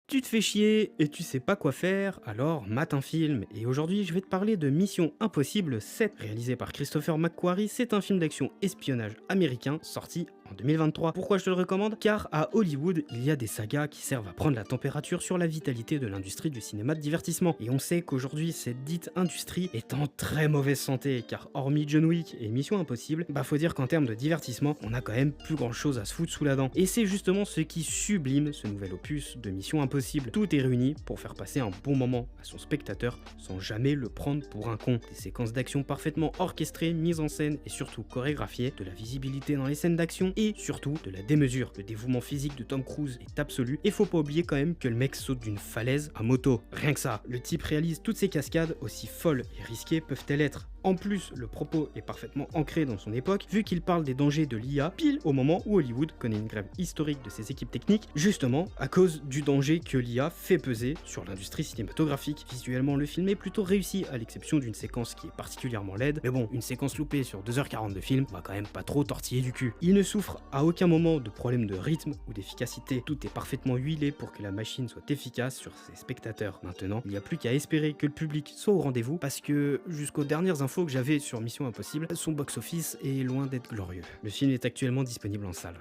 Tu te fais chier et tu sais pas quoi faire, alors mate un film. Et aujourd'hui, je vais te parler de Mission Impossible 7, réalisé par Christopher McQuarrie. C'est un film d'action espionnage américain sorti en 2023. Pourquoi je te le recommande? Car à Hollywood, il y a des sagas qui servent à prendre la température sur la vitalité de l'industrie du cinéma de divertissement. Et on sait qu'aujourd'hui, cette dite industrie est en très mauvaise santé, car hormis John Wick et Mission Impossible, faut dire qu'en termes de divertissement, on a quand même plus grand chose à se foutre sous la dent. Et c'est justement ce qui sublime ce nouvel opus de Mission Impossible. Tout est réuni pour faire passer un bon moment à son spectateur sans jamais le prendre pour un con. Des séquences d'action parfaitement orchestrées, mises en scène et surtout chorégraphiées, de la visibilité dans les scènes d'action et surtout de la démesure. Le dévouement physique de Tom Cruise est absolu et faut pas oublier quand même que le mec saute d'une falaise à moto. Rien que ça, le type réalise toutes ces cascades, aussi folles et risquées peuvent-elles être. En plus, le propos est parfaitement ancré dans son époque, vu qu'il parle des dangers de l'IA pile au moment où Hollywood connaît une grève historique de ses équipes techniques, justement à cause du danger que l'IA fait peser sur l'industrie cinématographique. Visuellement, le film est plutôt réussi, à l'exception d'une séquence qui est particulièrement laide, mais bon, une séquence loupée sur 2h40 de film va quand même pas trop tortiller du cul. Il ne souffre à aucun moment de problème de rythme ou d'efficacité, tout est parfaitement huilé pour que la machine soit efficace sur ses spectateurs. Maintenant, il n'y a plus qu'à espérer que le public soit au rendez-vous, parce que jusqu'aux dernières infos que j'avais sur Mission Impossible, son box-office est loin d'être glorieux. Le film est actuellement disponible en salle.